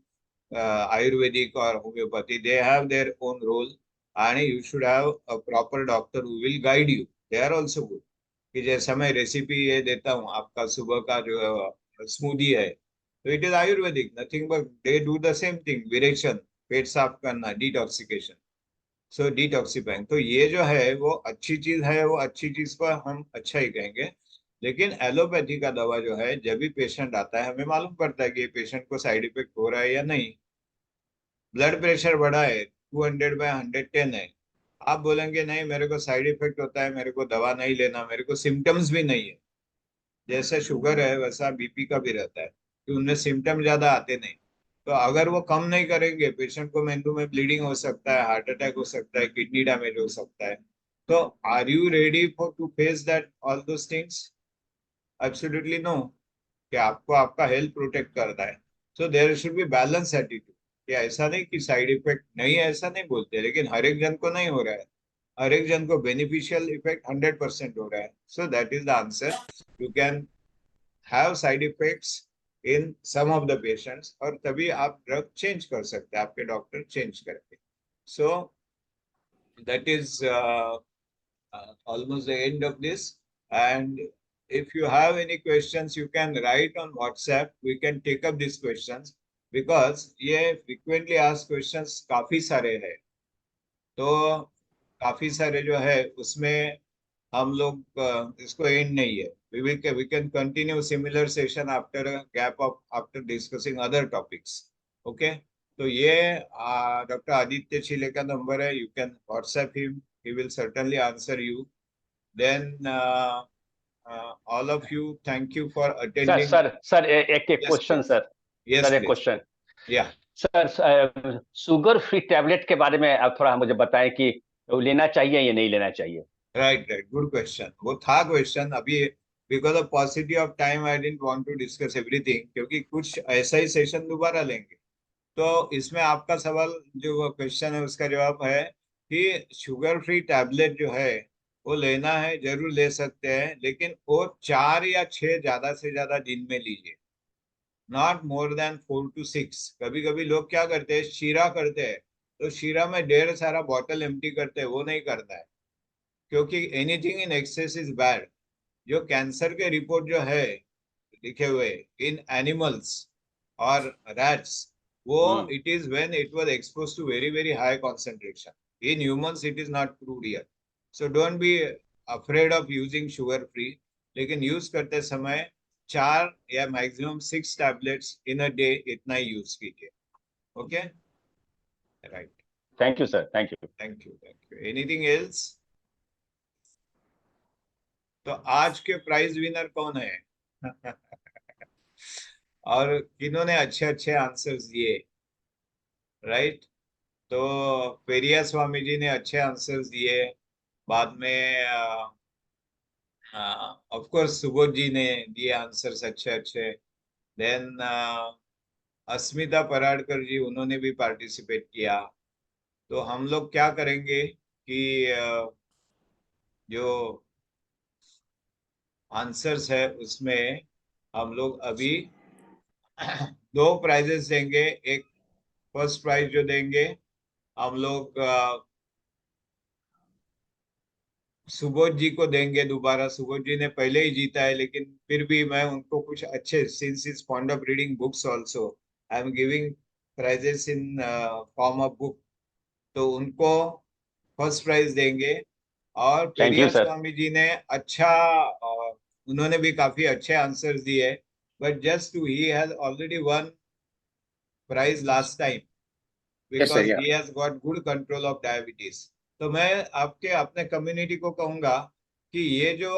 Ayurvedic or homeopathy, they have their own role and you should have a proper doctor who will guide you. They are also good. कि जैसा मैं रेसिपी ये देता हूँ आपका सुबह का जो स्मूदी है, तो it is Ayurvedic, nothing but they do the same thing, virechan, पेट साफ करना, डिटॉक्सिकेशन, सो डिटॉक्सिफाइंग। तो ये जो है वो अच्छी चीज है, वो अच्छी चीज को हम अच्छा ही कहेंगे। लेकिन एलोपैथी का दवा जो है जब भी पेशेंट आता है हमें मालूम पड़ता है कि ये पेशेंट को साइड इफेक्ट हो रहा है या नहीं। ब्लड प्रेशर बढ़ा है, 200/110 है, आप बोलेंगे नहीं मेरे को साइड इफेक्ट होता है, मेरे को दवा नहीं लेना, मेरे को सिम्टम्स भी नहीं है। जैसे शुगर है वैसा बीपी का भी रहता है कि उनमें सिम्टम ज्यादा आते नहीं। तो अगर वो कम नहीं करेंगे पेशेंट को मेंदू में ब्लीडिंग हो सकता है, हार्ट अटैक हो सकता है, किडनी डैमेज हो सकता है। तो are you ready for to face that all those things? Absolutely no. कि आपको आपका हेल्थ प्रोटेक्ट करना है, so there should be balance attitude. कि ऐसा नहीं कि साइड इफेक्ट नहीं है, ऐसा नहीं बोलते, लेकिन हर एक जन को नहीं हो रहा है, हर एक जन को बेनिफिशियल इफेक्ट 100% हो रहा है। So that is the answer. You can have side effects in some of the patients और तभी आप ड्रग चेंज कर सकते हैं, आपके डॉक्टर चेंज करके। सो that is almost the end of this. And if you have any questions, you can write on WhatsApp. We can take up these questions because ये frequently asked questions काफी सारे हैं। तो काफी सारे जो है उसमें हम लोग इसको एंड नहीं है। We can continue similar session after a gap of after discussing other topics. Okay? तो ये डॉक्टर आदित्य छिले का नंबर है, you can WhatsApp him, he will certainly answer you. Then all of you, thank you for sir attending. Sir एक Yes, question please. Sir. Yes, sir एक please. Question Yeah, sir, sugar free tablet के बारे में आप थोड़ा मुझे बताएं कि वो लेना चाहिए या नहीं लेना चाहिए। right. Good question. वो था क्वेश्चन अभी, because of paucity of time I didn't want to discuss everything क्योंकि कुछ ऐसा ही सेशन दोबारा लेंगे। तो इसमें आपका सवाल जो क्वेश्चन है उसका जवाब है कि शुगर फ्री टैबलेट जो है वो लेना है, जरूर ले सकते हैं, लेकिन वो 4 या 6 ज्यादा से ज्यादा दिन में लीजिए, नॉट मोर देन 4 to 6। कभी कभी लोग क्या करते हैं, शीरा करते हैं, तो शीरा में ढेर सारा बॉटल एम्प्टी करते हैं, वो नहीं करना है क्योंकि anything in excess is bad. जो कैंसर के रिपोर्ट जो है लिखे हुए इन एनिमल्स और रैट्स, वो it is when it was exposed to very very high concentration. In humans it is not proved yet, so don't be afraid of using sugar free, लेकिन use करते समय 4 या maximum 6 tablets in a day इतना ही use कीजिए. Okay, right. Thank you sir, thank you. Thank you. Anything else? तो आज के prize winner कौन है? और किन्होंने अच्छे अच्छे आंसर्स दिए, राइट? तो पेरिया स्वामी जी ने अच्छे आंसर्स दिए. बाद में ऑफ कोर्स सुबोध जी ने दिए आंसर्स अच्छे अच्छे. देन अस्मिता पराडकर जी, उन्होंने भी पार्टिसिपेट किया. तो हम लोग क्या करेंगे कि जो आंसर्स है उसमें हम लोग अभी 2 प्राइजेस देंगे. एक फर्स्ट प्राइज जो देंगे हम लोग सुबोध जी को देंगे दोबारा. सुबोध जी ने पहले ही जीता है, लेकिन फिर भी मैं उनको कुछ अच्छे, since is fond of reading books also, I am giving prizes in form of book. तो उनको फर्स्ट प्राइज देंगे. और thank you Periya sir. Swami ji ने अच्छा, उन्होंने भी काफी अच्छे आंसर्स दिए, but just he has already one prize last time Yes, sir, because yeah. he has got good control of diabetes. तो मैं आपके अपने कम्युनिटी को कहूंगा कि ये जो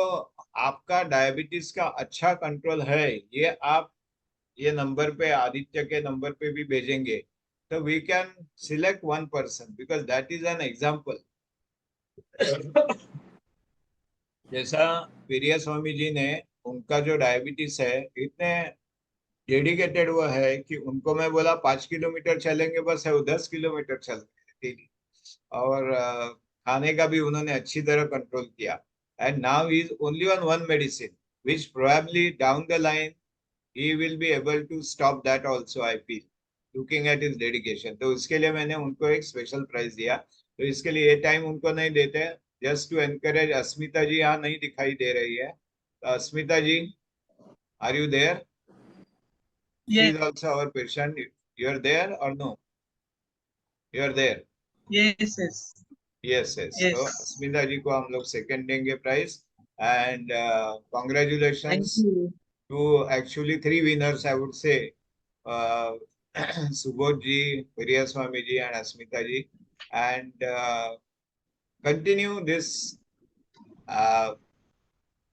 आपका डायबिटीज का अच्छा कंट्रोल है, ये आप ये नंबर पे, आदित्य के नंबर पे भी भेजेंगे, तो we can select 1 person because that is an example. जैसा पेरिया स्वामी जी ने, उनका जो डायबिटीज है, इतने डेडिकेटेड वो है कि उनको मैं बोला 5 किलोमीटर चलेंगे, बस है वो 10 किलोमीटर चल रहे थे. और खाने का भी उन्होंने अच्छी तरह कंट्रोल किया. And now he is only on one medicine which probably down the line he will be able to stop that also, I feel, looking at his dedication. तो उसके लिए मैंने उनको एक स्पेशल प्राइज दिया. तो इसके लिए ये टाइम उनको नहीं देते, just to encourage. Asmita ji यहाँ नहीं दिखाई दे रही है. तो Asmita ji, are you there? She Yes, is also our patient. You are there or no? You are there. yes, yes, Yes, yes. yes. So अस्मिता जी को हम लोग सेकंड देंगे prize. And Thank congratulations you. to actually 3 winners, I would say. Subodh ji, Periya Swami ji, and Asmita ji. And continue this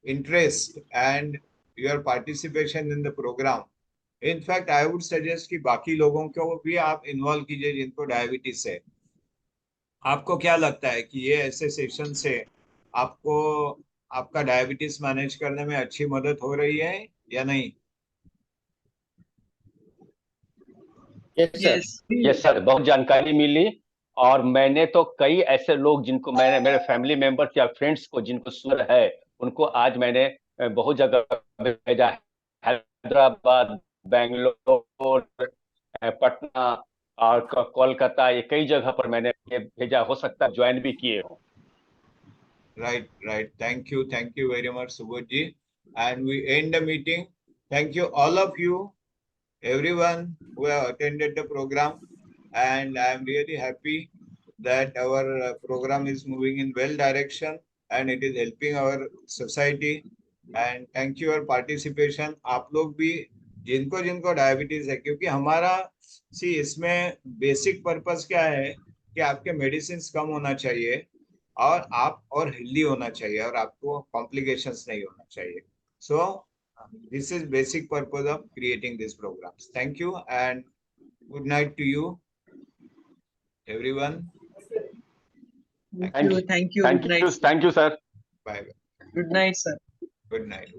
interest and your participation in the program. In fact I would suggest कि बाकी लोगों को भी आप involve कीजिए जिनको diabetes है. आपको क्या लगता है कि ये ऐसे सेशन से आपको आपका डायबिटीज मैनेज करने में अच्छी मदद हो रही है या नहीं? Yes, sir. Yes. Yes sir, बहुत जानकारी मिली. और मैंने तो कई ऐसे लोग जिनको मैंने, मेरे फैमिली मेंबर्स या फ्रेंड्स को जिनको शुगर है, उनको आज मैंने बहुत जगह भेजा. हैदराबाद, बेंगलोर, पटना और कोलकाता, ये कई जगह पर मैंने ये भेजा. हो सकता है ज्वाइन भी किए हो. Right. Thank you very much, Subodh ji. And we end the meeting. Thank you, all of you, everyone who have attended the program. And I am really happy that our program is moving in well direction and it is helping our society. And thank you your participation. आप लोग भी जिनको जिनको diabetes है, क्योंकि हमारा इसमें basic purpose क्या है कि आपके मेडिसिन कम होना चाहिए और आप और हेल्दी होना चाहिए और आपको कॉम्प्लिकेशंस नहीं होना चाहिए. So this is basic purpose of creating this programs. Thank you and good night to you everyone. Thank you. Thank you, sir. Bye. Good night, sir. Good night.